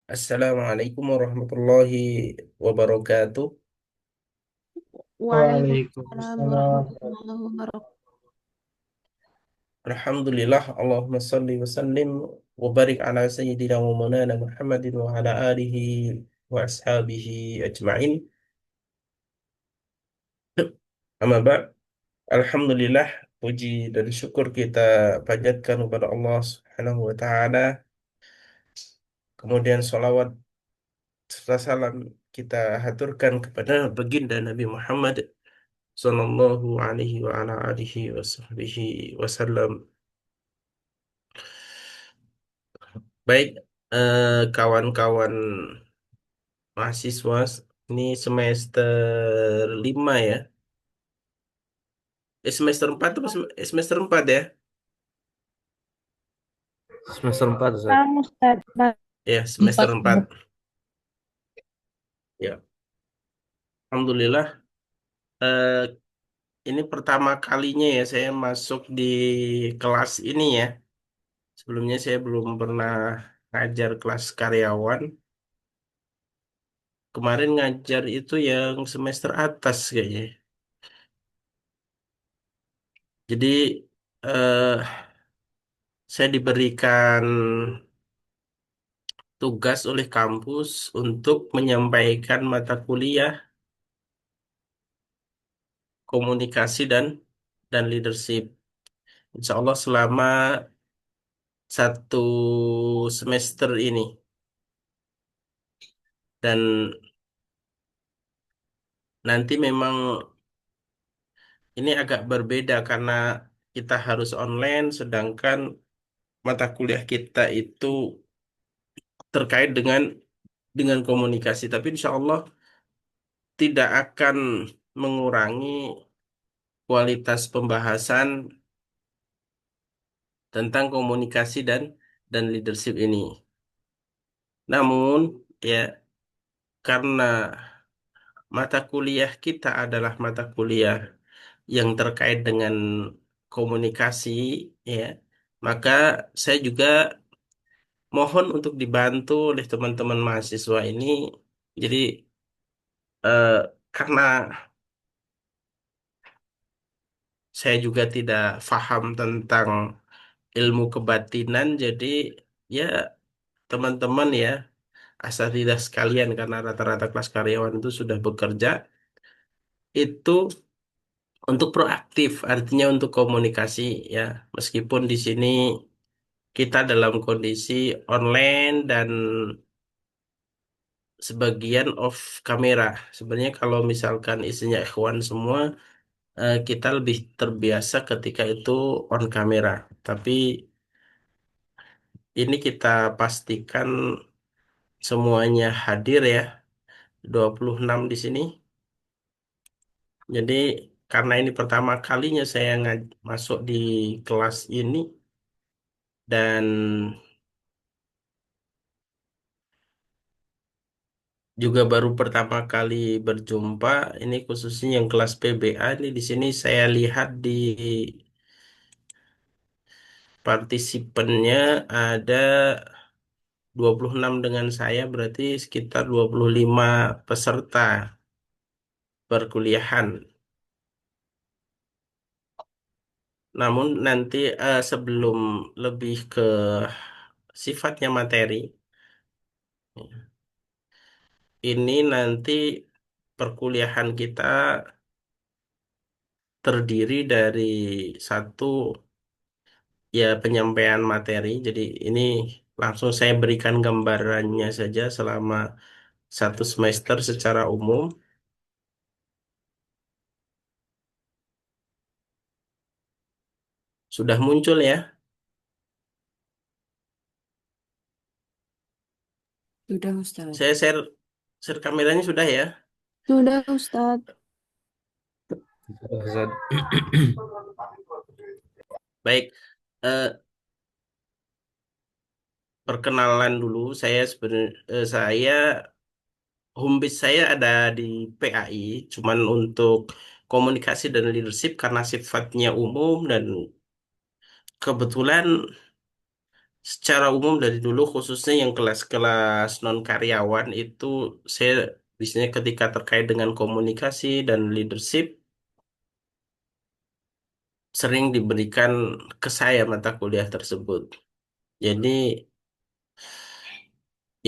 Assalamualaikum warahmatullahi wabarakatuh. Waalaikumsalam Waalaikumsalam. warahmatullahi wabarakatuh. Alhamdulillah, Allahumma salli wa sallim wa barik ala sayyidina wa maulana Muhammadin wa ala alihi wa ashabihi ajma'in. Amma ba'd. Alhamdulillah, puji dan syukur kita panjatkan kepada Allah Subhanahu wa taala. Kemudian salawat serta salam kita haturkan kepada baginda Nabi Muhammad sallallahu alaihi wa ala alihi wa sahbihi wasallam. Baik, kawan-kawan mahasiswa, ini semester 5 ya. Semester 4 atau semester 4 ya? Semester 4, Ustaz. Salam Ustaz. Ya, semester Empat. 4. Ya, Alhamdulillah. eh, ini pertama kalinya ya saya masuk di kelas ini ya. Sebelumnya saya belum pernah ngajar kelas karyawan. Kemarin ngajar itu yang semester atas kayaknya. Jadi eh, saya diberikan tugas oleh kampus untuk menyampaikan mata kuliah komunikasi dan leadership. Insya Allah selama 1 semester ini. Dan nanti memang ini agak berbeda karena kita harus online, sedangkan mata kuliah kita itu terkait dengan komunikasi. Tapi insya Allah tidak akan mengurangi kualitas pembahasan tentang komunikasi dan leadership ini. Namun, ya, karena mata kuliah kita adalah mata kuliah yang terkait dengan komunikasi, ya, maka saya juga mohon untuk dibantu oleh teman-teman mahasiswa ini. Jadi, eh, karena saya juga tidak paham tentang ilmu kebatinan, jadi ya teman-teman ya, asatidzah sekalian, karena rata-rata kelas karyawan itu sudah bekerja, itu untuk proaktif, artinya untuk komunikasi ya. Meskipun di sini kita dalam kondisi online dan sebagian off kamera. Sebenarnya kalau misalkan isinya ikhwan semua, kita lebih terbiasa ketika itu on kamera. Tapi ini kita pastikan semuanya hadir ya, 26 di sini. Jadi karena ini pertama kalinya saya masuk di kelas ini dan juga baru pertama kali berjumpa, ini khususnya yang kelas PBA ini di sini saya lihat di partisipannya ada 26 dengan saya, berarti sekitar 25 peserta perkuliahan. Namun nanti sebelum lebih ke sifatnya materi, ini nanti perkuliahan kita terdiri dari satu, ya, penyampaian materi. Jadi ini langsung saya berikan gambarannya saja selama 1 semester secara umum. Sudah muncul ya. Sudah Ustaz. Saya share kameranya sudah ya. Sudah Ustaz. Ustaz. Baik. Eh, Perkenalan dulu, saya sebenarnya saya home base saya ada di PAI, cuman untuk komunikasi dan leadership karena sifatnya umum dan kebetulan secara umum dari dulu khususnya yang kelas-kelas non karyawan itu saya biasanya ketika terkait dengan komunikasi dan leadership sering diberikan ke saya mata kuliah tersebut. Jadi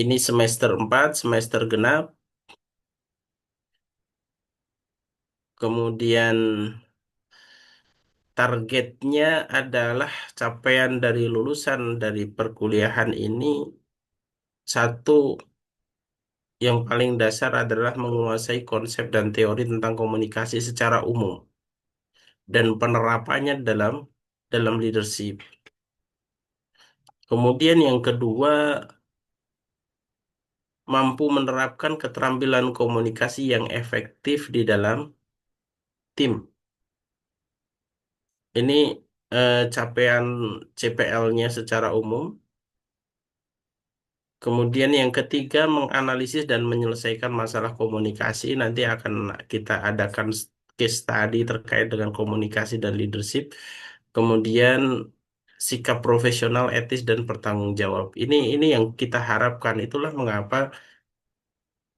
ini semester 4 semester genap, kemudian targetnya adalah capaian dari lulusan dari perkuliahan ini satu yang paling dasar adalah menguasai konsep dan teori tentang komunikasi secara umum dan penerapannya dalam leadership. Kemudian yang kedua, mampu menerapkan keterampilan komunikasi yang efektif di dalam tim. Ini capaian CPL-nya secara umum. Kemudian yang ketiga, menganalisis dan menyelesaikan masalah komunikasi. Nanti akan kita adakan case study terkait dengan komunikasi dan leadership. Kemudian sikap profesional, etis dan bertanggung jawab. Ini yang kita harapkan. Itulah mengapa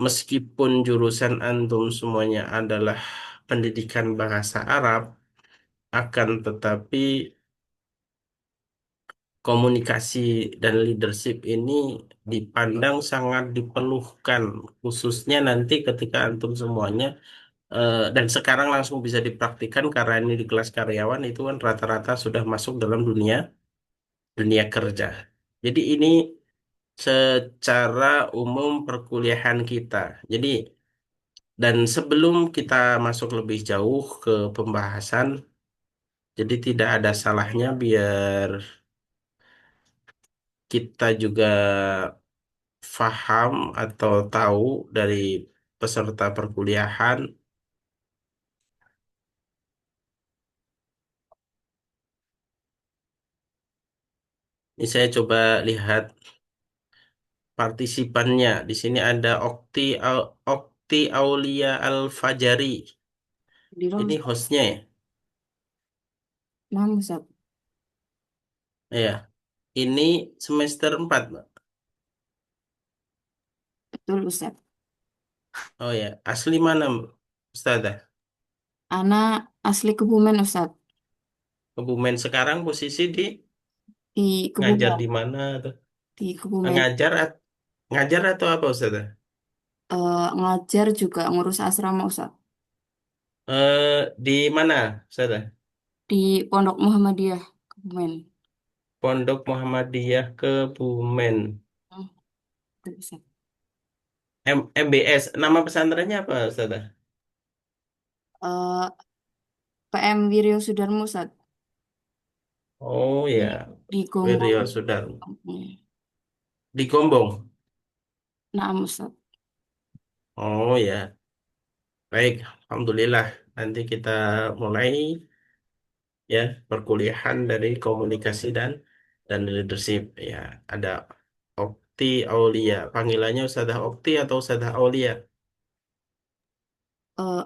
meskipun jurusan antum semuanya adalah pendidikan bahasa Arab, akan tetapi komunikasi dan leadership ini dipandang sangat diperlukan, khususnya nanti ketika antum semuanya dan sekarang langsung bisa dipraktikkan karena ini di kelas karyawan itu kan rata-rata sudah masuk dalam dunia dunia kerja. Jadi ini secara umum perkuliahan kita. Jadi dan sebelum kita masuk lebih jauh ke pembahasan, jadi tidak ada salahnya biar kita juga faham atau tahu dari peserta perkuliahan. Ini saya coba lihat partisipannya. Di sini ada Okti Aulia Al-Fajari. Di Ini Ustaz. hostnya ya. Nah, Ustaz. Ya, ini semester 4, Mbak. Betul, Ustaz. Oh ya, asli mana, Ustazah? Anak asli Kebumen, Ustaz. Kebumen sekarang posisi di Di ngajar Kebumen. di mana tuh? Di Kebumen. Ngajar ngajar atau apa, Ustazah? Ngajar juga ngurus asrama, Ustaz. Di mana, Ustazah? Di Pondok Muhammadiyah, Kebumen. Pondok Muhammadiyah Kebumen. Hmm, betul, Ustaz. MBS. Nama pesantrennya apa, Ustazah? Eh, PM Wiryo Sudarmo, Ustaz. Oh Di, ya, di Gombong. Wiryo Sudarmo. Hmm. Di Gombong. Nah, Ustaz. Oh ya, baik. Alhamdulillah. Nanti kita mulai ya perkuliahan dari komunikasi dan leadership. Ya, ada Okti Aulia. Panggilannya Ustazah Okti atau Ustazah Aulia?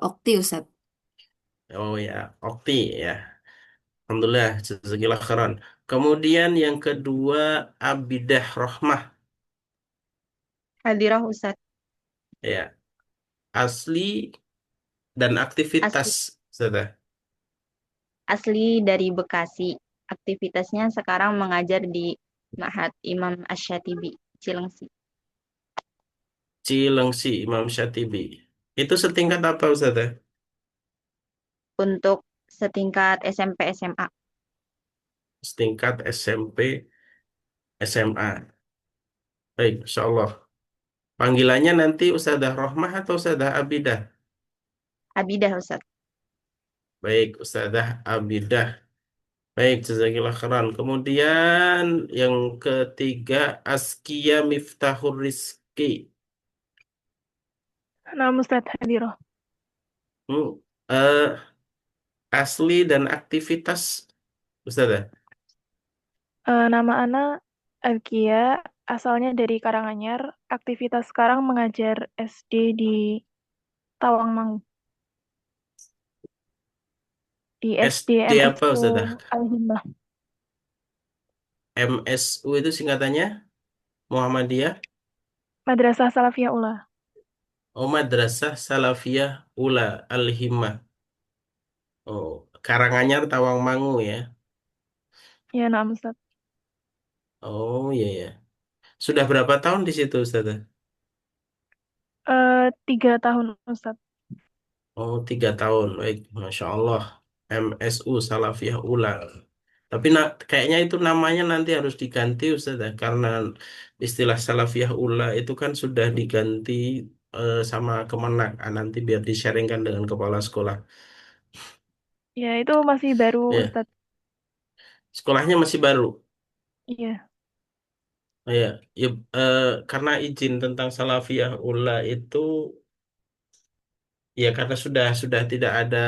Okti, Ustaz. Oh ya, Okti ya. Alhamdulillah, jazakillah khairan. Kemudian yang kedua Abidah Rohmah Hadirah Ustadz. ya, asli dan Asli, aktivitas Ustazah. asli dari Bekasi. Aktivitasnya sekarang mengajar di Ma'had Imam Ash-Shatibi, Cilengsi. Cilengsi Imam Syatibi. Itu setingkat apa Ustazah? Untuk setingkat SMP SMA. Setingkat SMP SMA. Baik, Insya Allah. Panggilannya nanti Ustazah Rohmah atau Ustazah Abidah? Abidah Ustadz. Baik, Ustazah Abidah. Baik, jazakillah khairan. Kemudian yang ketiga Askia Miftahur Rizki. Nama Ustadz Hadiroh. Hmm, eh, asli dan aktivitas Ustazah. Nama Ana Alkia, asalnya dari Karanganyar. Aktivitas sekarang mengajar SD di Tawangmangu. Di SD SD apa MSku Ustazah? Al-Himmah. MSU itu singkatannya Muhammadiyah. Madrasah Salafiyah Ula. Oh, Madrasah Salafiyah Ula Al-Himmah. Oh, Karanganyar Tawangmangu ya. Ya, naam Ustaz. Oh iya ya. Sudah berapa tahun di situ Ustaz? 3 tahun Ustaz. Oh 3 tahun. Baik, Masya Allah. MSU Salafiyah Ula. Tapi kayaknya itu namanya nanti harus diganti Ustaz ya. Karena istilah Salafiyah Ula itu kan sudah diganti sama Kemenak. Ah, nanti biar di-sharingkan dengan kepala sekolah. Ya, itu masih baru Ya, Ustaz. sekolahnya masih baru. Iya. Oh, ya, ya, karena izin tentang Salafiyah Ula itu ya karena sudah tidak ada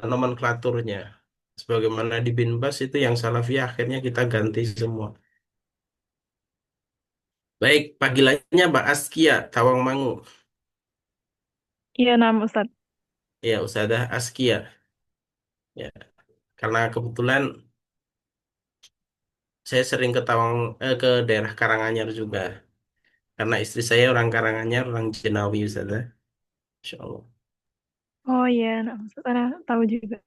nomenklaturnya. Sebagaimana di Binbas itu yang Salafiyah akhirnya kita ganti semua. Baik, panggilannya Mbak Askia Tawangmangu. Iya, naam Ustaz. Ya, Ustazah Askia. Ya, karena kebetulan saya sering ke daerah Karanganyar juga. Karena istri saya orang Karanganyar, orang Jenawi Ustazah. Insya Allah. Oh iya, naam Ustaz. Ana tahu juga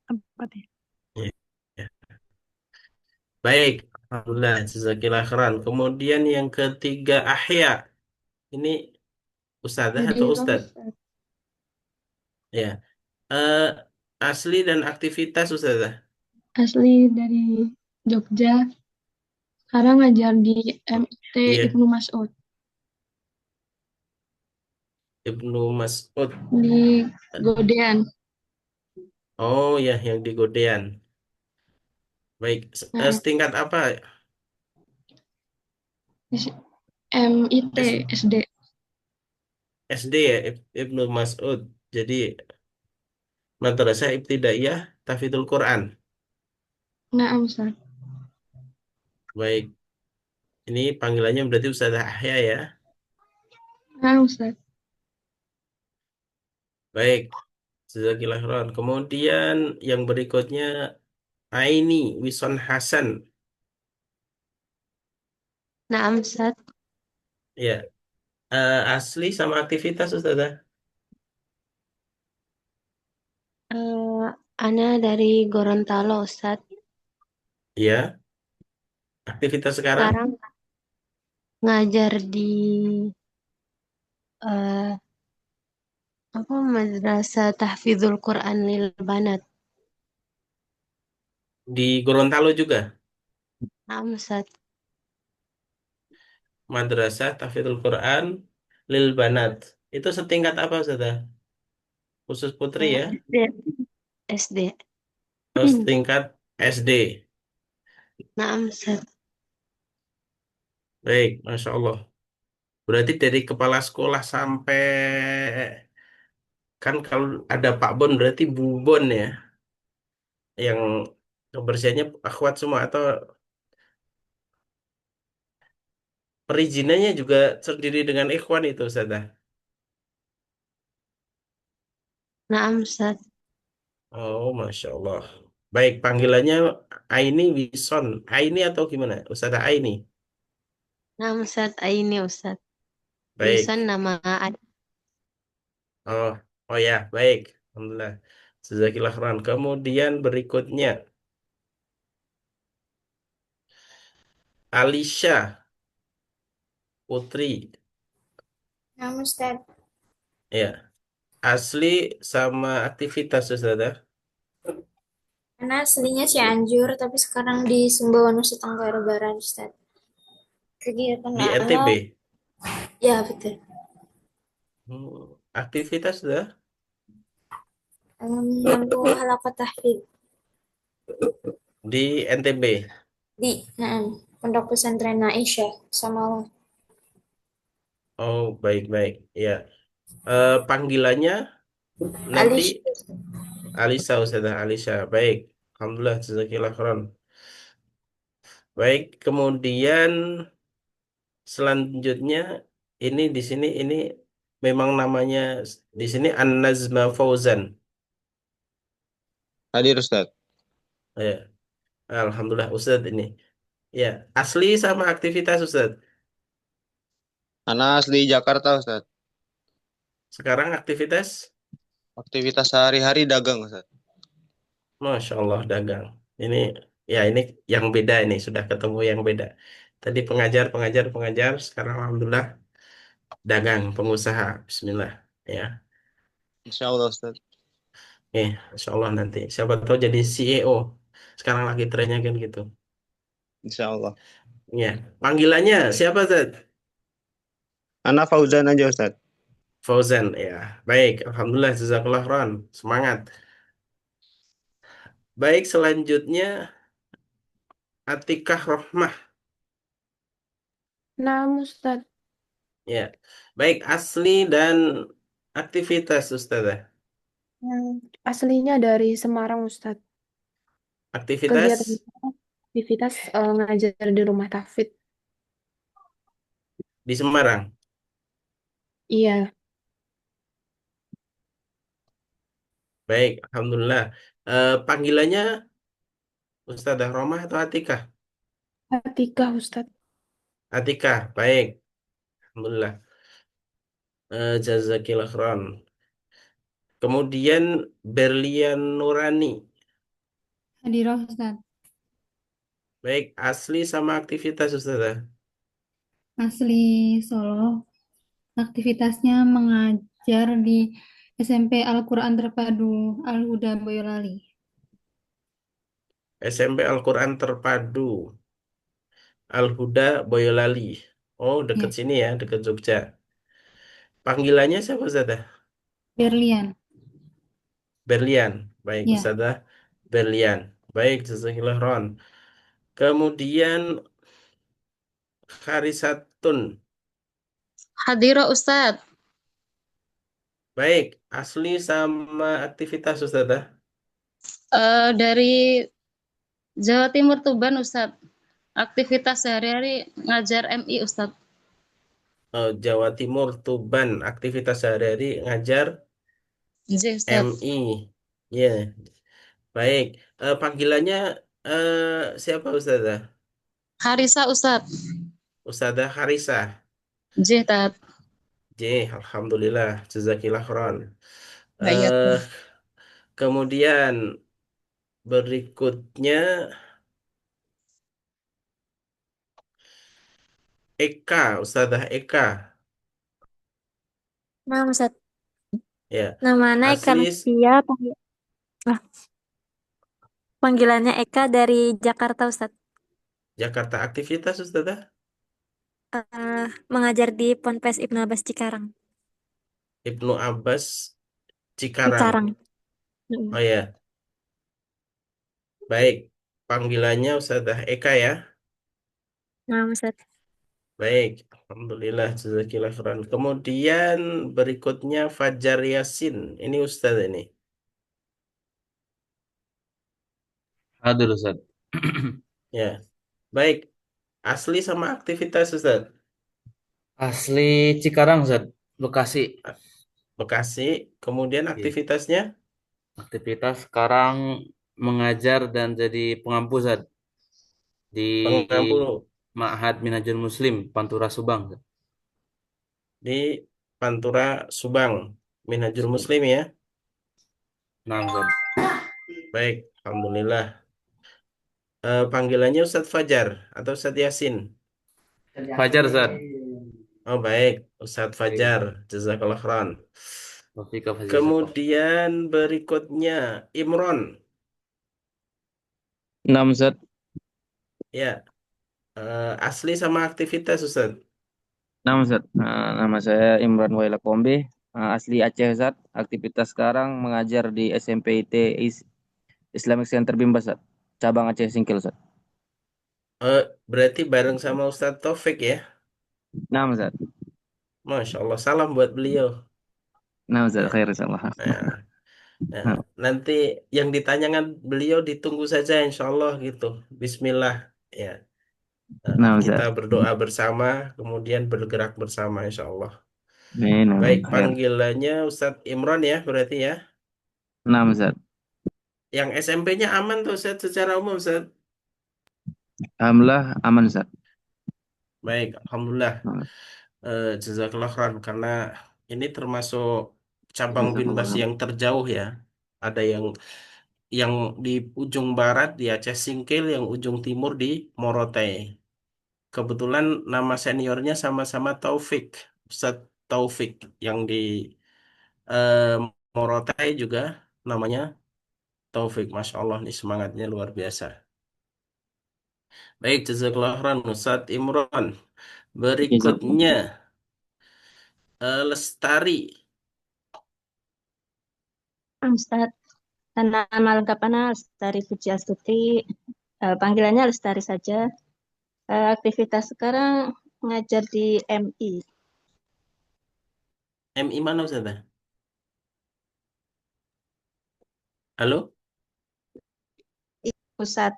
tempatnya. Ya, ya. Baik, Alhamdulillah, jazakillah khairan. Kemudian yang ketiga Ahya. Ini Ustazah atau Jadi Ustadz? Ya. Eh, Asli dan aktivitas Ustazah. asli dari Jogja, sekarang ngajar di MT Iya, Ibnu Mas'ud Ibnu Mas'ud. di Godean. Oh ya, yang di Godean. Baik, Nah, setingkat apa? di MIT S- SD. SD ya, Ibnu Mas'ud. Jadi Madrasah Ibtidaiyah Tahfidzul Quran. Nah, Ustaz. Baik, ini panggilannya berarti Ustazah Ahya ya. Nah, Ustaz. Baik, jazakillah khairan. Kemudian yang berikutnya Aini Wison Hasan. Naam, Ustaz. Ya, asli sama aktivitas Ustazah. Eh, Ana dari Gorontalo, Ustaz. Ya, aktivitas sekarang Sekarang ngajar di eh, apa Madrasah Tahfidzul Quran lil Banat. di Gorontalo juga. Naam, Ustaz. Madrasah Tahfidzul Quran Lil Banat. Itu setingkat apa Ustazah? Khusus putri ya? SD. SD. Oh, setingkat SD. Naam, Ustaz. Baik, Masya Allah. Berarti dari kepala sekolah sampai kan kalau ada Pak Bon berarti Bu Bon ya, yang kebersihannya akhwat semua atau perizinannya juga terdiri dengan ikhwan itu Ustazah. Naam, Ustaz. Oh, Masya Allah. Baik, panggilannya Aini Wison. Aini atau gimana? Ustazah Aini. Naam, Ustaz. Ini Ustaz. Wilson Baik. nama Oh, oh ya, baik. Alhamdulillah. Jazakillah khairan. Kemudian berikutnya, Alisha Putri. Nah, Ustaz, Ya, asli sama aktivitas Ustaz ya. karena aslinya Cianjur, tapi sekarang di Sumbawa Nusa Tenggara Barat, Ustaz. Kegiatan Di awal, NTB. ya betul. Aktivitas sudah Mampu halakat tahfidz di NTB. di Pondok Pesantren Aisyah sama Oh, baik-baik. Ya. Panggilannya nanti Alis. Alisa Ustaz Alisa. Baik. Alhamdulillah jazakillah khairan. Baik, kemudian selanjutnya di sini ini memang namanya di sini An-Nazma Fauzan. Hadir Ustaz. Ya, Alhamdulillah Ustadz ini. Ya, asli sama aktivitas Ustaz. Ana asli Jakarta, Ustaz. Sekarang aktivitas, Aktivitas sehari-hari dagang, Ustaz. Masya Allah dagang. Ini ya ini yang beda ini sudah ketemu yang beda. Tadi pengajar, pengajar, pengajar. Sekarang alhamdulillah dagang, pengusaha. Bismillah. Ya, Insya Allah, Ustaz. Insya Allah nanti. Siapa tahu jadi CEO. Sekarang lagi trennya kan gitu. Insya Allah. Ya, panggilannya siapa Ustaz? Ana Fauzan aja, Ustaz. Fauzan. Ya, baik. Alhamdulillah. Jazakallah khairan. Semangat. Baik, selanjutnya Atikah Rohmah. Nah, Ustadz, Ya, baik asli dan aktivitas Ustazah. aslinya dari Semarang, Ustadz. Kegiatan Aktivitas aktivitas ngajar di rumah tahfidz. di Semarang. Iya, Baik, alhamdulillah. Panggilannya Ustazah Romah atau Atikah? Atikah, Ustadz. Atikah, baik. Alhamdulillah. Jazakillah khairan. Kemudian Berlian Nurani. Hadirah Ustaz. Baik, asli sama aktivitas Ustazah. Asli Solo. Aktivitasnya mengajar di SMP Al-Quran Terpadu Al-Huda Boyolali. SMP Al-Quran Terpadu Al-Huda Boyolali. Oh, deket Ya, sini ya, deket Jogja. Panggilannya siapa Ustazah? Berlian. Berlian. Baik, Ya, Ustazah Berlian. Baik, jazakillah khairan. Kemudian Harisatun. Hadirah Ustadz. Baik, asli sama aktivitas Ustazah. Dari Jawa Timur Tuban Ustadz. Aktivitas sehari-hari ngajar MI Ustadz. Jawa Timur, Tuban. Aktivitas sehari-hari ngajar J Ustadz. MI. Ya, baik. Panggilannya siapa Ustazah? Harisa Ustadz. Ustazah Harisa. J Tat. J, Alhamdulillah. Jazakillah khairan. Bayat. Eh, kemudian berikutnya Eka, Ustazah Eka. Nah, Ustaz, Ya, namanya Eka asli Nastia, panggilannya Eka dari Jakarta, Ustaz. Jakarta. Aktivitas Ustazah. Mengajar di Ponpes Ibnu Abbas Cikarang. Ibnu Abbas Cikarang. Cikarang. Oh ya, baik. Panggilannya Ustazah Eka ya. Nah, Ustaz. Baik, Alhamdulillah, jazakillah khairan. Kemudian berikutnya Fajar Yasin. Ini Ustaz ini. Hadir, Ustaz. Ya, baik. Asli sama aktivitas Ustaz. Asli Cikarang, Ustaz. Bekasi. Bekasi. Kemudian Iya. aktivitasnya Aktivitas sekarang mengajar dan jadi pengampu, Ustaz. Di pengampu Ma'had Minhajul Muslim, Pantura Subang, Ustaz. di Pantura Subang. Minhajul Muslim ya. Nah, Ustaz. Baik, Alhamdulillah. Panggilannya Ustadz Fajar atau Ustadz Yasin. Fajar, Ustaz. Oh baik, Ustadz Fajar. Jazakallah khairan. Taufik Hafiz Sapa. Kemudian berikutnya Imron. Nah, Ustaz. Ya, asli sama aktivitas Ustaz. Nah, Ustaz. Nama saya Imran Waila Kombe, asli Aceh, Ustaz. Aktivitas sekarang mengajar di SMP IT Islamic Center Bimba, Ustaz. Cabang Aceh Singkil, Ustaz. Berarti bareng sama Ustadz Taufik ya. Nah, Ustaz. Masya Allah, salam buat beliau. Nah, Ustaz. Ya, Khair, insyaallah. ya, ya. Nah, Nanti yang ditanyakan beliau ditunggu saja insya Allah gitu. Bismillah. Ya, nah, kita Ustaz. berdoa bersama, kemudian bergerak bersama insya Allah. Amin, Baik, amin. Khair. panggilannya Ustadz Imron ya berarti ya. Nah, Ustaz. Yang SMP-nya aman tuh Ustadz secara umum Ustadz. Alhamdulillah aman Ustaz. Baik, alhamdulillah. Jazakallah khairan karena ini termasuk cabang Binbas yang terjauh ya. Ada yang di ujung barat di Aceh Singkil, yang ujung timur di Morotai. Kebetulan nama seniornya sama-sama Taufik, Ustadz Taufik yang di eh, Morotai juga namanya Taufik. Masya Allah nih semangatnya luar biasa. Baik, jazakallah khairan Ustadz Imron. Jazakallah. Berikutnya Lestari. Ustadz, nama lengkap Ana Lestari Puji Astuti, panggilannya Lestari saja. Aktivitas sekarang ngajar di MI. MI mana Ustadz? Halo? Pusat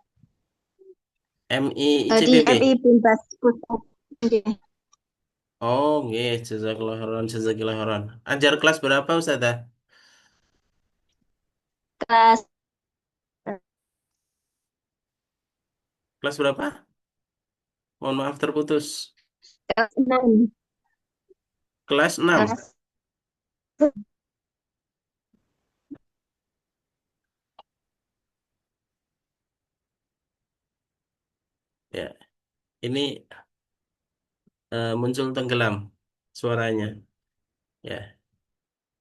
MI di ICBP. MI Binbas Pusat. Nggih. Oh, nggih, jazakallah khairan, jazakallah khairan. Ajar kelas berapa Ustazah? Kelas Kelas berapa? Mohon maaf terputus. kelas 6. Kelas 6. Kelas Ya, ini muncul tenggelam suaranya. Ya,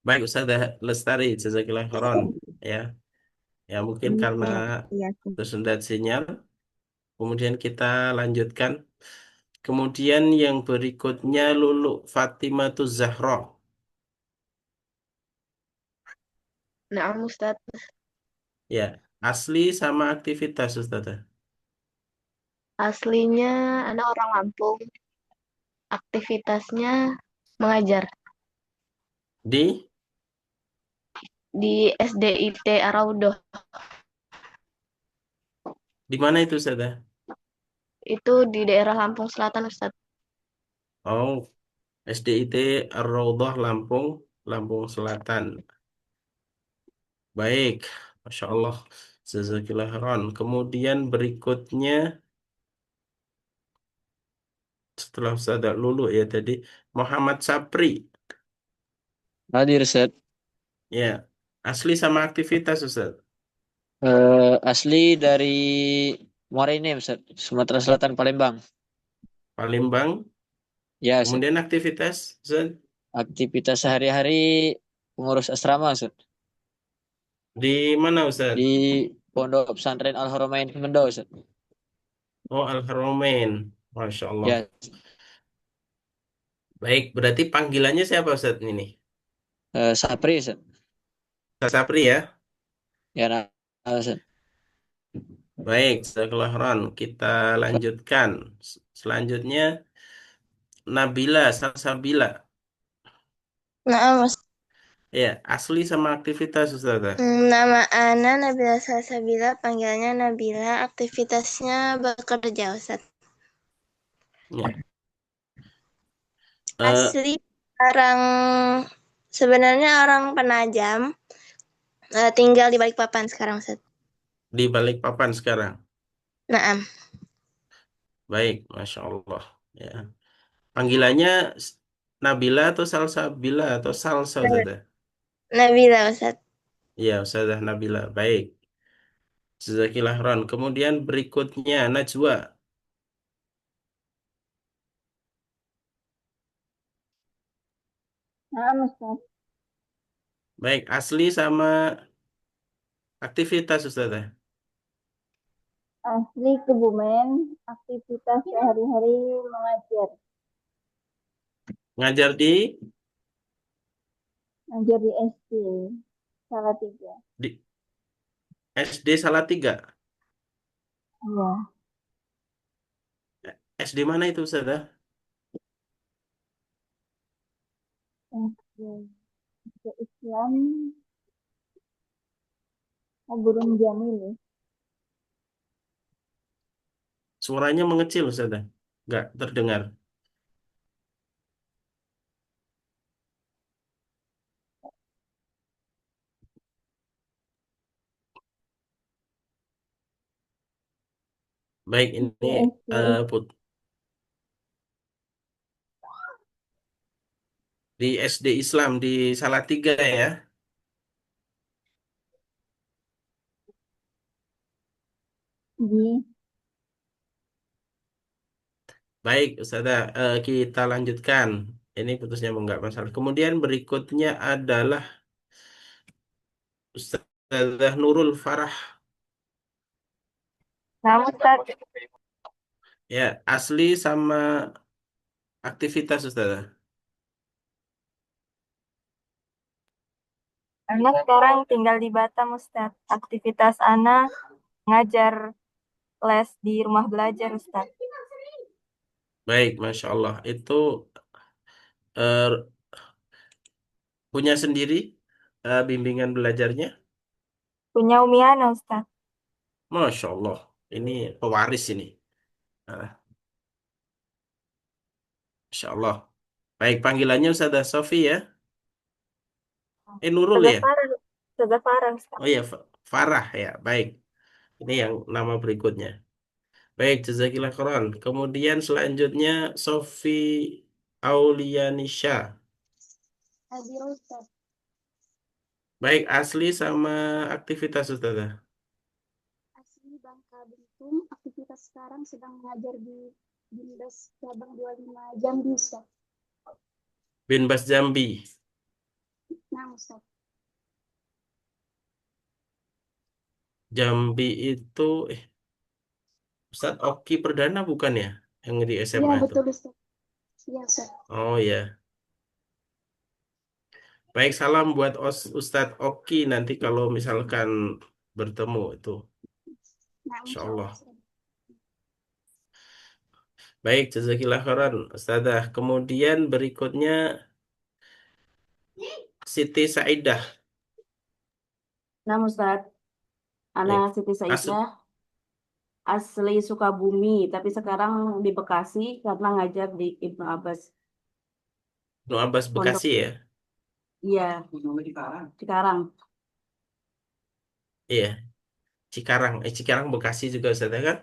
baik Ustazah Lestari, jazakallah khairan. Ya, ya mungkin karena Iya, iya. tersendat sinyal. Kemudian kita lanjutkan. Kemudian yang berikutnya Lulu Fatimah Zahra. Nah, Ustaz. Ya, asli sama aktivitas Ustazah. Aslinya anak orang Lampung. Aktivitasnya mengajar Di di SDIT Araudoh. di mana itu Ustazah? Itu di daerah Lampung Selatan, Ustaz. Oh, SDIT Ar-Raudhah Lampung, Lampung Selatan. Baik, Masya Allah. Jazakillah khairan. Kemudian berikutnya, setelah Ustazah Lulu ya tadi, Muhammad Sapri. Hadir Ustaz. Ya, asli sama aktivitas Ustaz. Asli dari Muara Enim Ustaz, Sumatera Selatan Palembang. Palembang. Ya Ustaz. Kemudian aktivitas Ustaz. Aktivitas sehari-hari pengurus asrama Ustaz. Di mana Ustaz? Di Pondok Pesantren Al Haramain Kemendo Ustaz. Oh, Al-Haramain. Masya Allah. Ya, Baik, berarti panggilannya siapa Ustaz ini? Sapri Ustaz. Ustaz Sapri ya. Ya, nah, Ustaz. Baik, setelah Ron, kita lanjutkan. Selanjutnya, Nabila Salsabila. Nah, Mas. Ya, asli sama aktivitas Ustazah. Nama Ana Nabila Salsabila, panggilannya Nabila, aktivitasnya bekerja, Ustaz. Ya. Asli sebenarnya orang Penajam, tinggal di Balikpapan sekarang, Ustaz. Di Balikpapan sekarang. Naam. Baik, Masya Allah. Ya. Panggilannya Nabila atau Salsabila atau Salsa Ustazah? Nabila, Ustaz. Iya, Ustazah Nabila. Baik. Jazakillah Ron. Kemudian berikutnya Najwa. Nah, Ustaz. Baik, asli sama aktivitas Ustazah. Asli Kebumen, aktivitas sehari-hari mengajar. Ngajar di Ngajar di SD Salatiga. di SD Salatiga. Iya. SD mana itu Ustazah? SD Islam Burung Jamil. Suaranya mengecil Ustazah. Nggak terdengar. Baik, Di ini SD, di SD Islam di Salatiga ya. di Baik, Ustazah, kita lanjutkan. Ini putus nyambung nggak masalah. Kemudian berikutnya adalah Ustazah Nurul Farah. Nah, Ustaz, Ya, asli sama aktivitas Ustazah. Ana sekarang tinggal di Batam, Ustaz. Aktivitas Ana ngajar les di rumah belajar, Ustaz. Baik, Masya Allah. Itu eh, punya sendiri bimbingan belajarnya. Punya Umi Ana, Ustaz. Masya Allah. Ini pewaris ini. Ah, Masya Allah. Baik, panggilannya Ustazah Sofi ya. Nurul Ustazah ya. Farah, Ustazah Farah, Ustaz. Oh ya, Farah ya. Baik. Ini yang nama berikutnya. Baik, jazakillah khairan. Kemudian selanjutnya Sofi Aulianisha. Hadir, Ustaz. Baik, asli sama aktivitas Ustazah. Asli Bangka Belitung, aktivitas sekarang sedang mengajar di Binbas Cabang 25 Jambi, Ustaz. Binbas Jambi. Nah, Ustaz. Jambi itu Ustaz Oki Perdana bukan ya? Yang di Iya, SMA itu. betul, Ustaz. Iya, Ustaz. Oh ya. Baik, salam buat Ustadz Oki nanti kalau misalkan bertemu itu. Nah, Insya Ustaz. Allah. Baik, jazakillah khairan Ustazah. Kemudian berikutnya Siti Saidah. Nah, Ustaz, Ana Baik. Siti Saidah, asli Sukabumi, tapi sekarang di Bekasi karena ngajar di Ibnu Abbas. Ibnu Abbas Pondok, Bekasi ya. iya, Cikarang. Iya, Cikarang. Cikarang Bekasi juga Ustazah kan?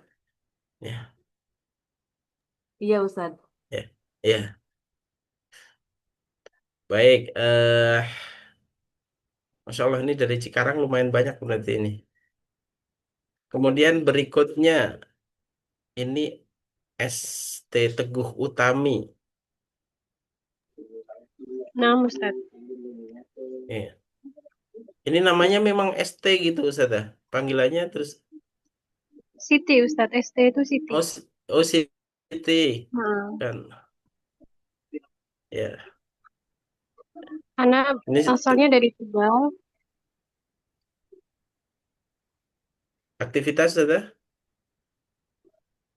Ya, Iya, Ustaz. ya, ya. Baik, Masya Allah ini dari Cikarang lumayan banyak berarti ini. Kemudian berikutnya ini ST Teguh Utami. Nah, Ustaz. Iya. Ini namanya memang ST gitu Ustazah. Panggilannya terus Siti, Ustaz. ST itu Siti. oh Siti Nah, kan. Ya. Ana Ini asalnya dari Tegal. aktivitas Ustazah.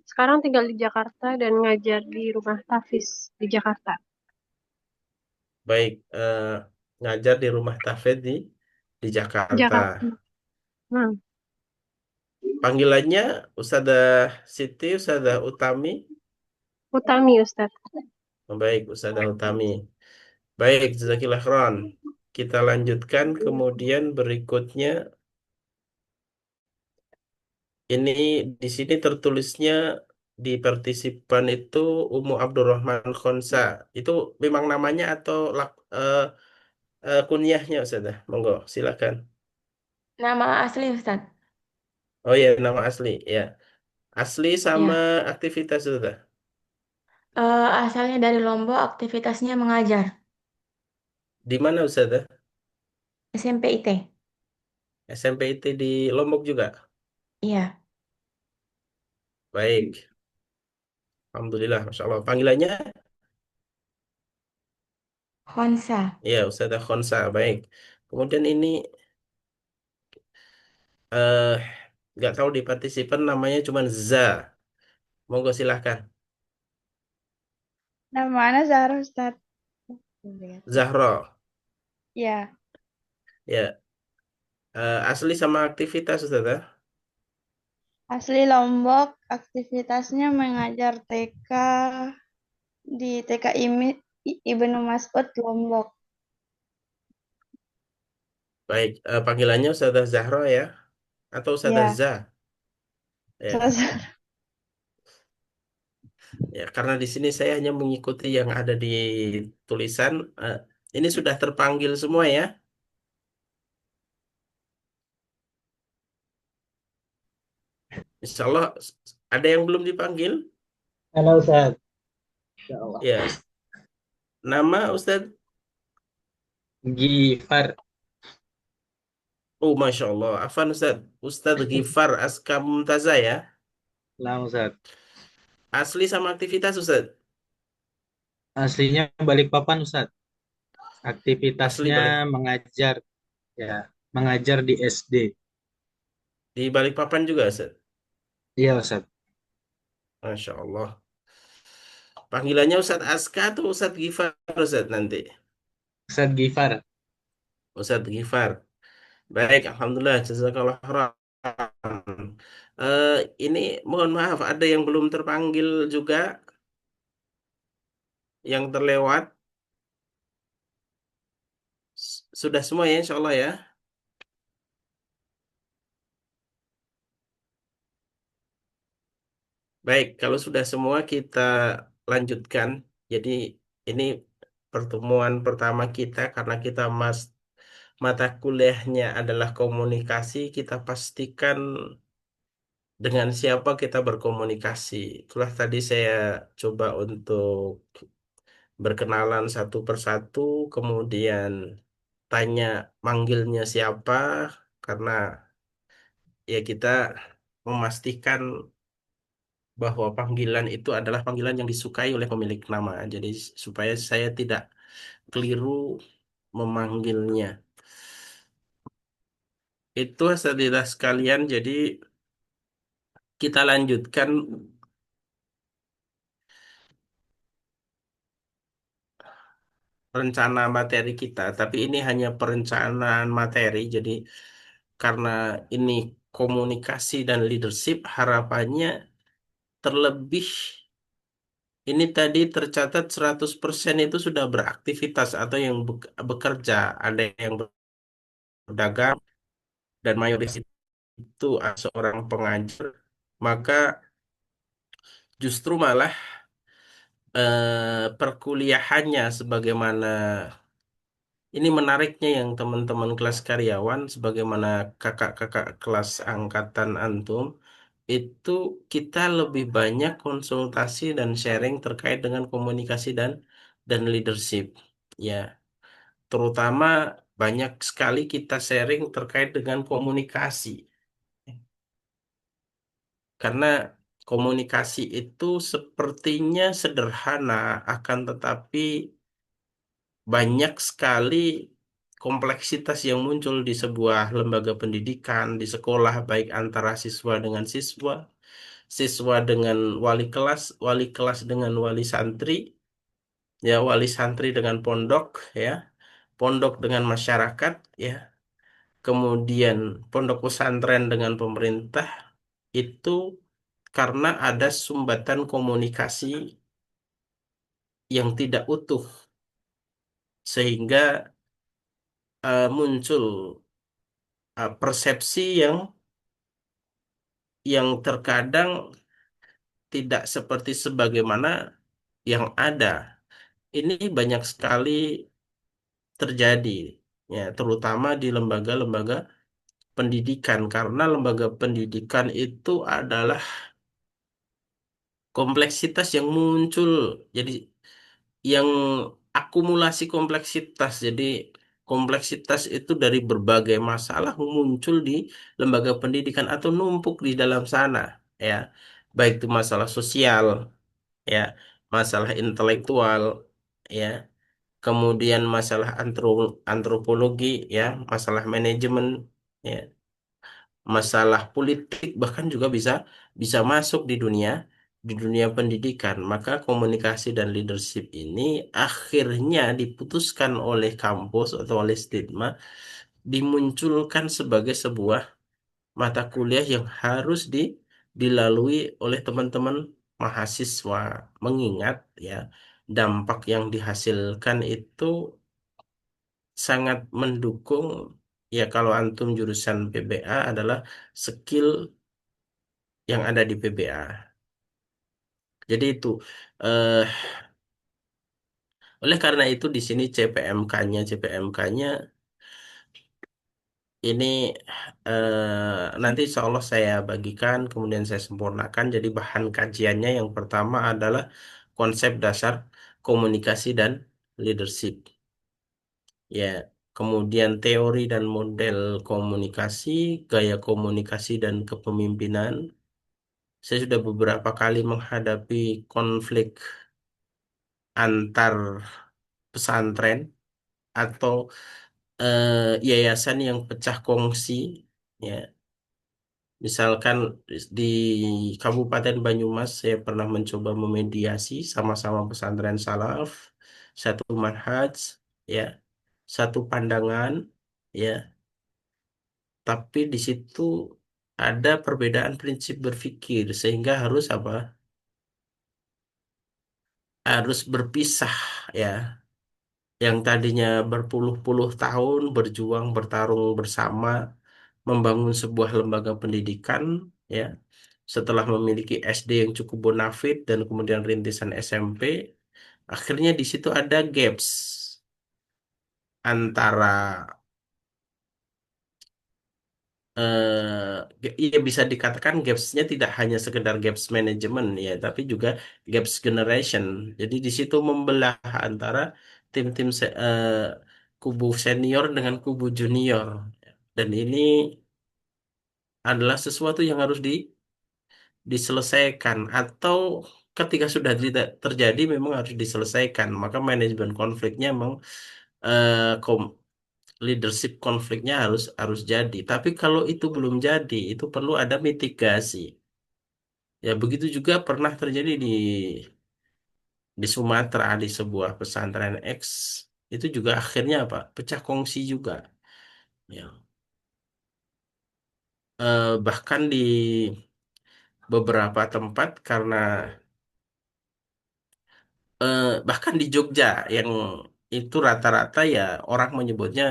Sekarang tinggal di Jakarta dan ngajar di rumah Tafis di Jakarta. Baik, ngajar di rumah tahfidz di Jakarta. Jakarta. Nah, Panggilannya Ustazah Siti, Ustazah Utami. Utami, Ustaz. Baik, Ustazah Utami. Baik, jazakillah khairan. Kita lanjutkan kemudian berikutnya ini di sini tertulisnya di partisipan itu Umu Abdurrahman Khonsa. Itu memang namanya atau kunyahnya Ustazah? Monggo, silakan. Nama asli Ustaz. Oh ya, nama asli ya. Asli sama Ya. aktivitas Ustazah. Asalnya dari Lombok, aktivitasnya mengajar. Di mana Ustazah? SMP IT. SMP IT di Lombok juga. Iya. Baik. Alhamdulillah, Masya Allah. Panggilannya? Khonsa. Ya, Ustazah Khonsa. Baik. Kemudian ini eh nggak tahu di partisipan namanya cuman Za. Monggo silahkan. Nama Ana Zahra, Ustaz. Zahra. Ya, Ya. Asli sama aktivitas Ustazah. asli Lombok, aktivitasnya mengajar TK di TK Ibnu Mas'ud Lombok. Baik. Panggilannya Ustazah Zahra ya. Atau Ustazah Ya, Za. Ya. Ustazah. Ya, karena di sini saya hanya mengikuti yang ada di tulisan. Eh, ini sudah terpanggil semua ya. Insya Allah ada yang belum dipanggil. Halo Ustaz. Ya Allah. Ya, nama Ustadz. Gifar. Oh, Masya Allah. Afan Ustadz. Ustadz Gifar Aska Mumtaza ya. Nah Ustaz. Asli sama aktivitas Ustadz. Aslinya Balikpapan Ustaz. Asli Aktivitasnya balik mengajar, ya, mengajar di SD. di Balikpapan juga Ustadz. Iya Ustaz. Masya Allah. Panggilannya Ustadz Aska atau Ustadz Gifar Ustadz nanti. Ustaz Gifar. Ustadz Gifar. Baik, Alhamdulillah. Jazakallah khairan. Eh, ini mohon maaf ada yang belum terpanggil juga, yang terlewat. Sudah semua ya insya Allah ya. Baik, kalau sudah semua kita lanjutkan. Jadi ini pertemuan pertama kita karena kita mata kuliahnya adalah komunikasi. Kita pastikan dengan siapa kita berkomunikasi. Itulah tadi saya coba untuk berkenalan satu persatu, kemudian tanya manggilnya siapa, karena ya kita memastikan bahwa panggilan itu adalah panggilan yang disukai oleh pemilik nama. Jadi supaya saya tidak keliru memanggilnya. Itu saudara sekalian, jadi kita lanjutkan rencana materi kita, tapi ini hanya perencanaan materi. Jadi karena ini komunikasi dan leadership, harapannya terlebih ini tadi tercatat 100% itu sudah beraktivitas atau yang bekerja, ada yang berdagang, dan mayoritas itu seorang pengajar, maka justru malah perkuliahannya sebagaimana ini menariknya yang teman-teman kelas karyawan, sebagaimana kakak-kakak kelas angkatan antum, itu kita lebih banyak konsultasi dan sharing terkait dengan komunikasi dan leadership. Ya, terutama banyak sekali kita sharing terkait dengan komunikasi. Karena komunikasi itu sepertinya sederhana, akan tetapi banyak sekali kompleksitas yang muncul di sebuah lembaga pendidikan, di sekolah, baik antara siswa dengan siswa, siswa dengan wali kelas dengan wali santri, ya wali santri dengan pondok, ya pondok dengan masyarakat, ya kemudian pondok pesantren dengan pemerintah, itu karena ada sumbatan komunikasi yang tidak utuh sehingga muncul persepsi yang terkadang tidak seperti sebagaimana yang ada. Ini banyak sekali terjadi, ya, terutama di lembaga-lembaga pendidikan, karena lembaga pendidikan itu adalah kompleksitas yang muncul. Jadi yang akumulasi kompleksitas. Jadi kompleksitas itu dari berbagai masalah muncul di lembaga pendidikan atau numpuk di dalam sana, ya. Baik itu masalah sosial, ya, masalah intelektual, ya, kemudian masalah antropologi, ya, masalah manajemen, ya, masalah politik, bahkan juga bisa bisa masuk di dunia pendidikan. Maka komunikasi dan leadership ini akhirnya diputuskan oleh kampus atau oleh Stigma, dimunculkan sebagai sebuah mata kuliah yang harus dilalui oleh teman-teman mahasiswa, mengingat ya dampak yang dihasilkan itu sangat mendukung, ya kalau antum jurusan PBA adalah skill yang ada di PBA. Jadi itu eh oleh karena itu di sini CPMK-nya ini nanti insya Allah saya bagikan, kemudian saya sempurnakan. Jadi bahan kajiannya yang pertama adalah konsep dasar komunikasi dan leadership. Ya, kemudian teori dan model komunikasi, gaya komunikasi dan kepemimpinan. Saya sudah beberapa kali menghadapi konflik antar pesantren atau yayasan yang pecah kongsi. Ya, misalkan di Kabupaten Banyumas, saya pernah mencoba memediasi sama-sama pesantren salaf, satu manhaj, ya, satu pandangan, ya, tapi di situ ada perbedaan prinsip berpikir sehingga harus apa? Harus berpisah, ya. Yang tadinya berpuluh-puluh tahun berjuang bertarung bersama membangun sebuah lembaga pendidikan, ya. Setelah memiliki SD yang cukup bonafit dan kemudian rintisan SMP, akhirnya di situ ada gaps antara iya bisa dikatakan gapsnya tidak hanya sekedar gaps manajemen ya, tapi juga gaps generation. Jadi di situ membelah antara tim-tim kubu senior dengan kubu junior. Dan ini adalah sesuatu yang harus diselesaikan atau ketika sudah tidak terjadi memang harus diselesaikan. Maka manajemen konfliknya memang eh, kom- leadership konfliknya harus harus jadi. Tapi kalau itu belum jadi, itu perlu ada mitigasi. Ya begitu juga pernah terjadi di Sumatera di sebuah pesantren X, itu juga akhirnya apa? Pecah kongsi juga. Ya. Bahkan di beberapa tempat karena bahkan di Jogja yang itu rata-rata ya orang menyebutnya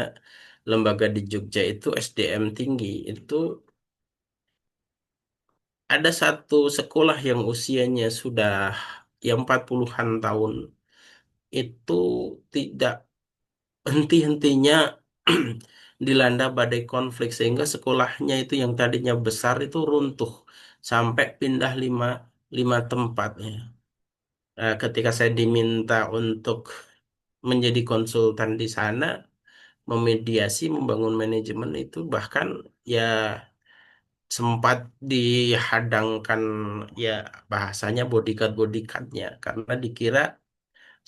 lembaga di Jogja itu SDM tinggi. Itu ada satu sekolah yang usianya sudah yang 40-an tahun itu tidak henti-hentinya dilanda badai konflik sehingga sekolahnya itu yang tadinya besar itu runtuh sampai pindah lima tempat ya. Ketika saya diminta untuk menjadi konsultan di sana, memediasi, membangun manajemen itu bahkan ya sempat dihadangkan ya bahasanya bodyguard-bodyguardnya karena dikira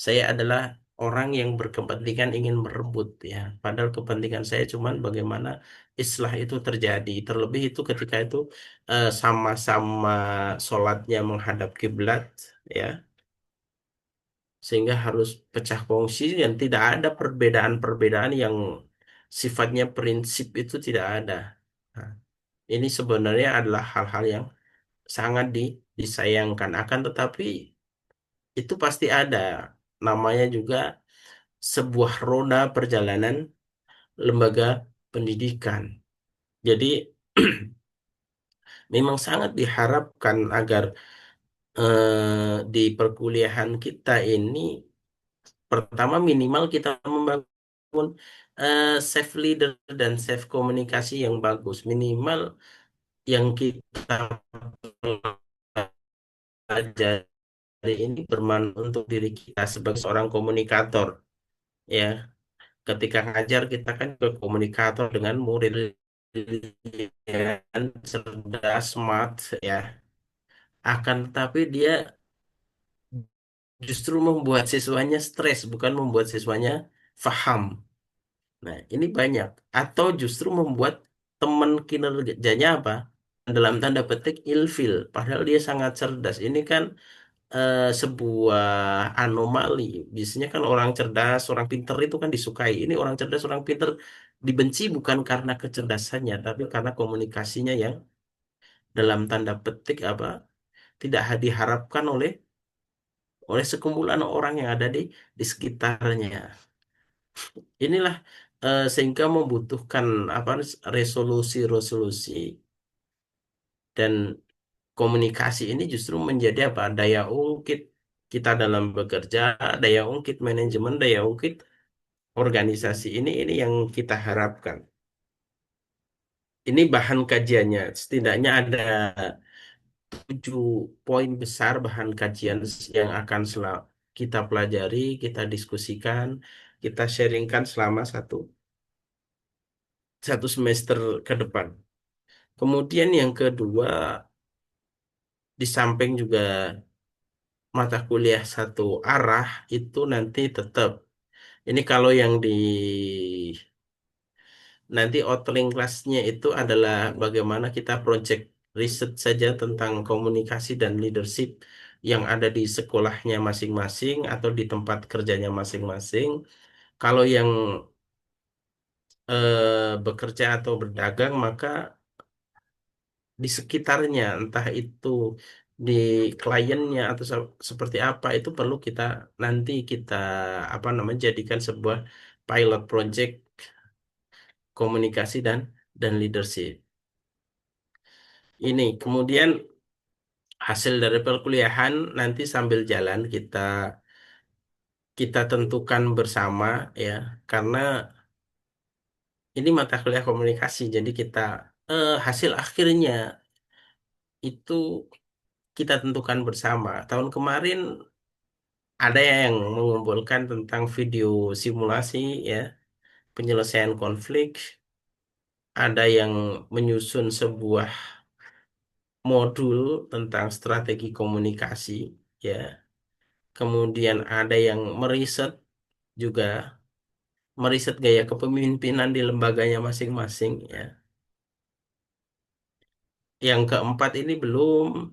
saya adalah orang yang berkepentingan ingin merebut ya. Padahal kepentingan saya cuman bagaimana islah itu terjadi. Terlebih itu ketika itu sama-sama sholatnya menghadap kiblat ya. Sehingga harus pecah kongsi dan tidak ada perbedaan-perbedaan yang sifatnya prinsip itu tidak ada. Nah, ini sebenarnya adalah hal-hal yang sangat disayangkan. Akan tetapi itu pasti ada. Namanya juga sebuah roda perjalanan lembaga pendidikan. Jadi memang sangat diharapkan agar di perkuliahan kita ini pertama minimal kita membangun safe leader dan safe komunikasi yang bagus. Minimal yang kita pelajari ini bermanfaat untuk diri kita sebagai seorang komunikator. Ya, ketika ngajar kita kan berkomunikator dengan murid yang cerdas, smart, ya. Akan tetapi dia justru membuat siswanya stres, bukan membuat siswanya paham. Nah, ini banyak. Atau justru membuat teman kinerjanya apa? Dalam tanda petik ilfil, padahal dia sangat cerdas. Ini kan sebuah anomali. Biasanya kan orang cerdas, orang pinter itu kan disukai. Ini orang cerdas, orang pinter dibenci bukan karena kecerdasannya, tapi karena komunikasinya yang dalam tanda petik apa tidak diharapkan oleh oleh sekumpulan orang yang ada di sekitarnya. Inilah sehingga membutuhkan apa resolusi-resolusi dan komunikasi ini justru menjadi apa? Daya ungkit kita dalam bekerja, daya ungkit manajemen, daya ungkit organisasi ini yang kita harapkan. Ini bahan kajiannya, setidaknya ada 7 poin besar bahan kajian yang akan kita pelajari, kita diskusikan, kita sharingkan selama satu semester ke depan. Kemudian yang kedua, di samping juga mata kuliah satu arah itu nanti tetap. Ini kalau yang di nanti outline kelasnya itu adalah bagaimana kita project riset saja tentang komunikasi dan leadership yang ada di sekolahnya masing-masing atau di tempat kerjanya masing-masing. Kalau yang bekerja atau berdagang, maka di sekitarnya, entah itu di kliennya atau seperti apa, itu perlu kita apa namanya jadikan sebuah pilot project komunikasi dan leadership. Ini kemudian hasil dari perkuliahan nanti sambil jalan kita tentukan bersama ya, karena ini mata kuliah komunikasi, jadi kita hasil akhirnya itu kita tentukan bersama. Tahun kemarin ada yang mengumpulkan tentang video simulasi ya, penyelesaian konflik, ada yang menyusun sebuah modul tentang strategi komunikasi ya. Kemudian ada yang juga meriset gaya kepemimpinan di lembaganya masing-masing ya. Yang keempat ini belum,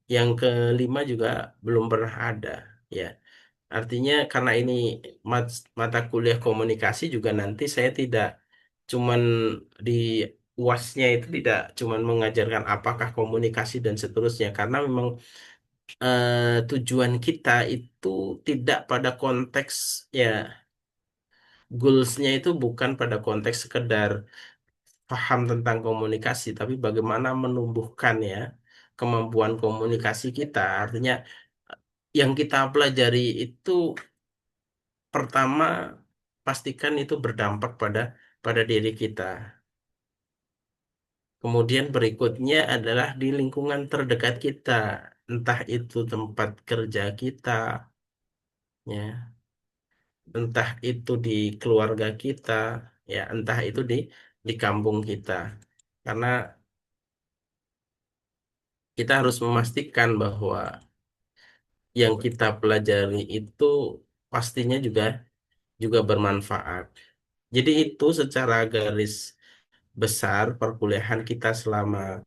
yang kelima juga belum pernah ada ya. Artinya karena ini mata kuliah komunikasi juga nanti saya tidak cuman di UASnya itu tidak cuman mengajarkan apakah komunikasi dan seterusnya, karena memang tujuan kita itu tidak pada konteks ya, goalsnya itu bukan pada konteks sekedar paham tentang komunikasi, tapi bagaimana menumbuhkan ya kemampuan komunikasi kita. Artinya yang kita pelajari itu pertama pastikan itu berdampak pada diri kita. Kemudian berikutnya adalah di lingkungan terdekat kita, entah itu tempat kerja kita, ya, entah itu di keluarga kita, ya, entah itu di kampung kita. Karena kita harus memastikan bahwa yang kita pelajari itu pastinya juga bermanfaat. Jadi itu secara garis besar perkuliahan kita selama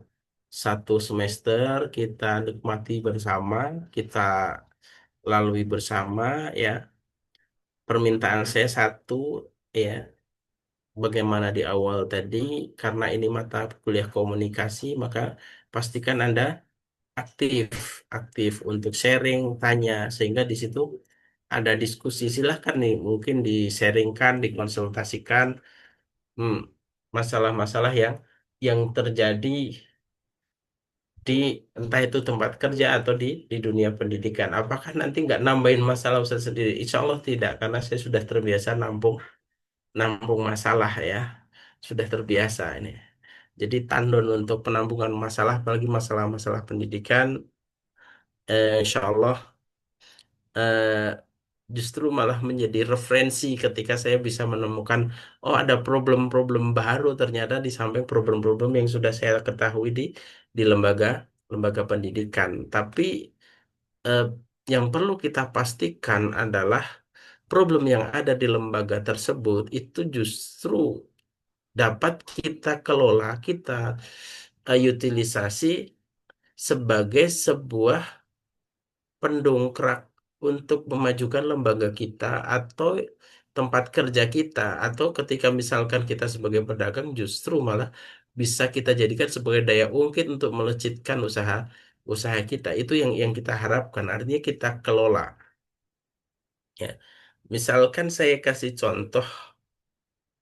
satu semester kita nikmati bersama, kita lalui bersama ya. Permintaan saya satu ya, bagaimana di awal tadi, karena ini mata kuliah komunikasi, maka pastikan Anda aktif, aktif untuk sharing, tanya, sehingga di situ ada diskusi. Silahkan nih, mungkin di-sharingkan, dikonsultasikan hmm, masalah-masalah yang terjadi di entah itu tempat kerja atau di dunia pendidikan. Apakah nanti nggak nambahin masalah Ustaz sendiri? Insya Allah tidak, karena saya sudah terbiasa nampung nampung masalah ya, sudah terbiasa ini. Jadi tandon untuk penampungan masalah, apalagi masalah-masalah pendidikan, insya Allah eh, justru malah menjadi referensi ketika saya bisa menemukan, oh ada problem-problem baru ternyata di samping problem-problem yang sudah saya ketahui di lembaga lembaga pendidikan. Tapi eh, yang perlu kita pastikan adalah problem yang ada di lembaga tersebut itu justru dapat kita kelola, kita utilisasi sebagai sebuah pendongkrak untuk memajukan lembaga kita atau tempat kerja kita, atau ketika misalkan kita sebagai pedagang justru malah bisa kita jadikan sebagai daya ungkit untuk melejitkan usaha usaha kita. Itu yang kita harapkan. Artinya kita kelola. Ya. Misalkan saya kasih contoh,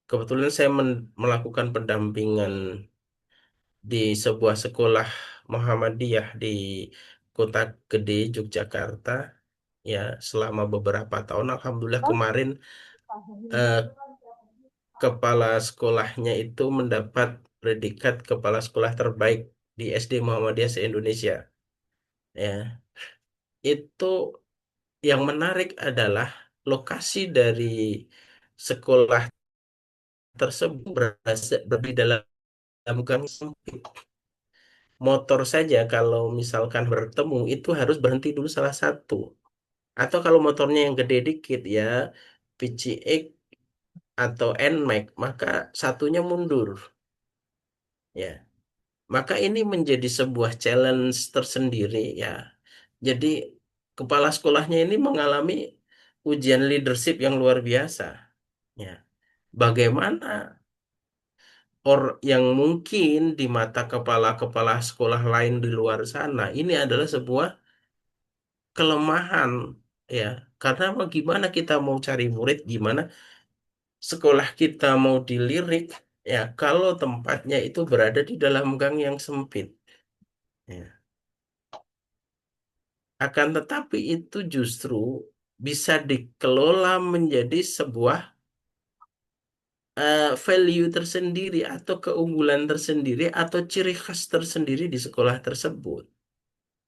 kebetulan saya melakukan pendampingan di sebuah sekolah Muhammadiyah di Kota Gede, Yogyakarta. Ya, selama beberapa tahun, alhamdulillah kemarin eh, kepala sekolahnya itu mendapat predikat kepala sekolah terbaik di SD Muhammadiyah se-Indonesia. Ya, itu yang menarik adalah lokasi dari sekolah tersebut berada dalam gang sempit. Motor saja kalau misalkan bertemu itu harus berhenti dulu salah satu. Atau kalau motornya yang gede dikit ya, PCX atau NMAX, maka satunya mundur. Ya, maka ini menjadi sebuah challenge tersendiri ya. Jadi kepala sekolahnya ini mengalami ujian leadership yang luar biasa. Ya, bagaimana yang mungkin di mata kepala-kepala sekolah lain di luar sana ini adalah sebuah kelemahan ya. Karena bagaimana kita mau cari murid, gimana sekolah kita mau dilirik ya kalau tempatnya itu berada di dalam gang yang sempit. Ya. Akan tetapi itu justru bisa dikelola menjadi sebuah value tersendiri atau keunggulan tersendiri atau ciri khas tersendiri di sekolah tersebut.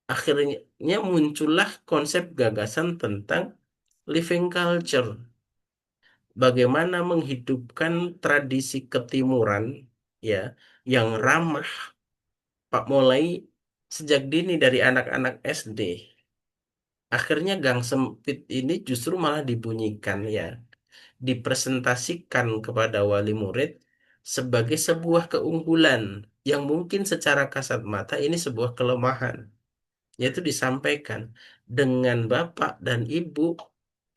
Akhirnya muncullah konsep gagasan tentang living culture. Bagaimana menghidupkan tradisi ketimuran ya yang ramah Pak mulai sejak dini dari anak-anak SD. Akhirnya gang sempit ini justru malah dibunyikan ya, dipresentasikan kepada wali murid sebagai sebuah keunggulan yang mungkin secara kasat mata ini sebuah kelemahan. Yaitu disampaikan dengan bapak dan ibu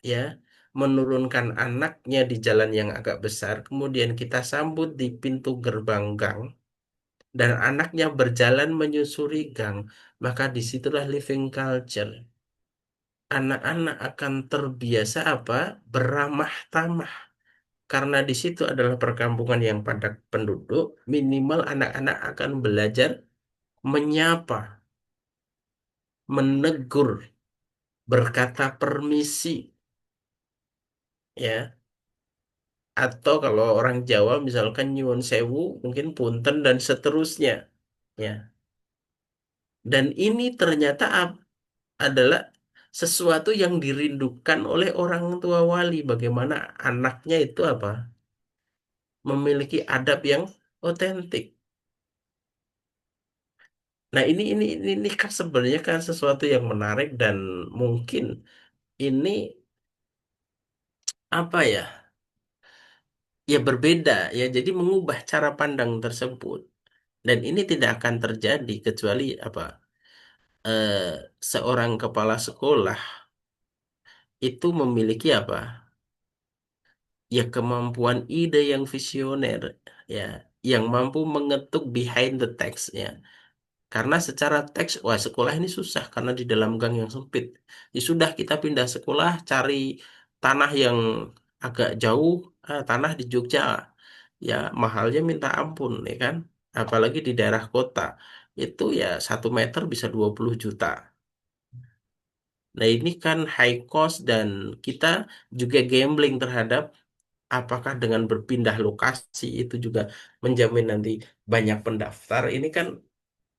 ya menurunkan anaknya di jalan yang agak besar, kemudian kita sambut di pintu gerbang gang dan anaknya berjalan menyusuri gang, maka disitulah living culture. Anak-anak akan terbiasa apa? Beramah tamah. Karena di situ adalah perkampungan yang padat penduduk, minimal anak-anak akan belajar menyapa, menegur, berkata permisi, ya. Atau kalau orang Jawa misalkan nyuwun sewu, mungkin punten dan seterusnya, ya. Dan ini ternyata adalah sesuatu yang dirindukan oleh orang tua wali. Bagaimana anaknya itu apa? Memiliki adab yang otentik. Nah, ini kan sebenarnya kan sesuatu yang menarik dan mungkin ini apa ya? Ya berbeda ya. Jadi mengubah cara pandang tersebut. Dan ini tidak akan terjadi kecuali apa? eh, Seorang kepala sekolah itu memiliki apa? Ya kemampuan ide yang visioner ya, yang mampu mengetuk behind the text ya. Karena secara teks, wah sekolah ini susah karena di dalam gang yang sempit. Ya sudah kita pindah sekolah, cari tanah yang agak jauh, tanah di Jogja. Ya mahalnya minta ampun, ya kan? Apalagi di daerah kota. Itu ya 1 meter bisa 20 juta. Nah ini kan high cost dan kita juga gambling terhadap apakah dengan berpindah lokasi itu juga menjamin nanti banyak pendaftar. Ini kan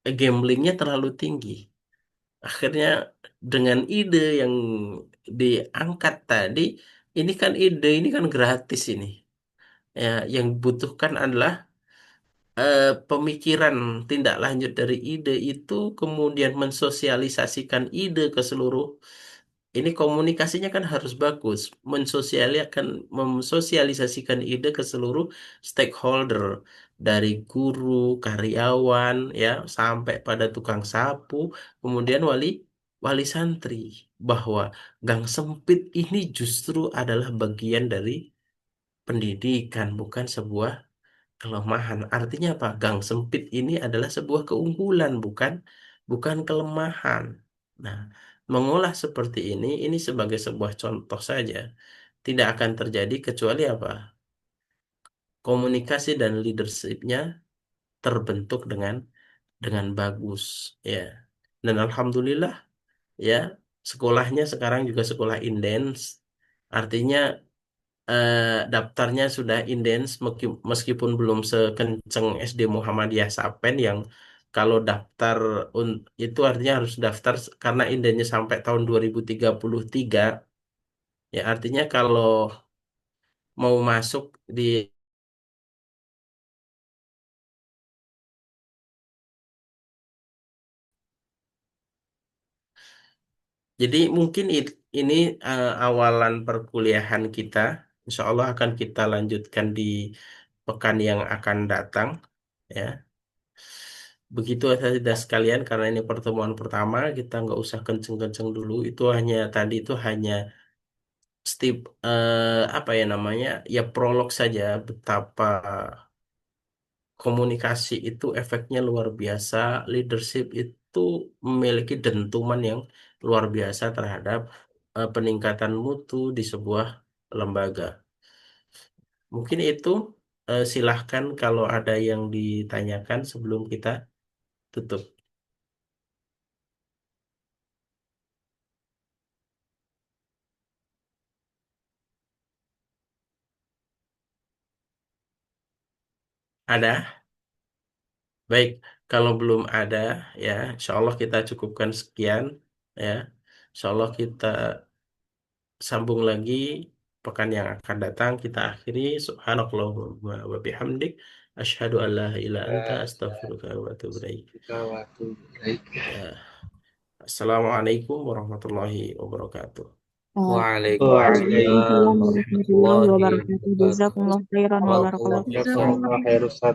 gamblingnya terlalu tinggi. Akhirnya dengan ide yang diangkat tadi, ini kan gratis ini. Ya, yang dibutuhkan adalah pemikiran tindak lanjut dari ide itu, kemudian mensosialisasikan ide ke seluruh. Ini komunikasinya kan harus bagus, mensosialisasikan ide ke seluruh stakeholder dari guru, karyawan, ya sampai pada tukang sapu, kemudian wali wali santri bahwa gang sempit ini justru adalah bagian dari pendidikan, bukan sebuah kelemahan. Artinya apa? Gang sempit ini adalah sebuah keunggulan, bukan kelemahan. Nah, mengolah seperti ini sebagai sebuah contoh saja. Tidak akan terjadi kecuali apa? Komunikasi dan leadershipnya terbentuk dengan dengan bagus ya. Dan alhamdulillah ya, sekolahnya sekarang juga sekolah indens. Artinya eh, daftarnya sudah indens meskipun belum sekenceng SD Muhammadiyah Sapen yang kalau daftar itu artinya harus daftar karena indennya sampai tahun 2033 ya, artinya kalau mau masuk di, jadi mungkin ini awalan perkuliahan kita. Insya Allah akan kita lanjutkan di pekan yang akan datang ya. Begitu saja sekalian, karena ini pertemuan pertama, kita nggak usah kenceng-kenceng dulu. Itu hanya tadi itu hanya step apa ya namanya ya, prolog saja betapa komunikasi itu efeknya luar biasa. Leadership itu memiliki dentuman yang luar biasa terhadap peningkatan mutu di sebuah lembaga. Mungkin itu, silahkan kalau ada yang ditanyakan sebelum kita tutup. Ada? Baik, kalau belum ada ya, insya Allah kita cukupkan sekian ya. Insya Allah kita sambung lagi pekan yang akan datang. Kita akhiri. Subhanakallahumma wa bihamdik. Asyhadu an la ilaha anta astaghfiruka wa atubu ilaik. Ya. Assalamualaikum warahmatullahi wabarakatuh. Waalaikumsalam Waalaikumsalam warahmatullahi warahmatullahi wabarakatuh. wabarakatuh. Jazakumullah khairan wa barakallahu fikum. Jazakallah khair Ustaz.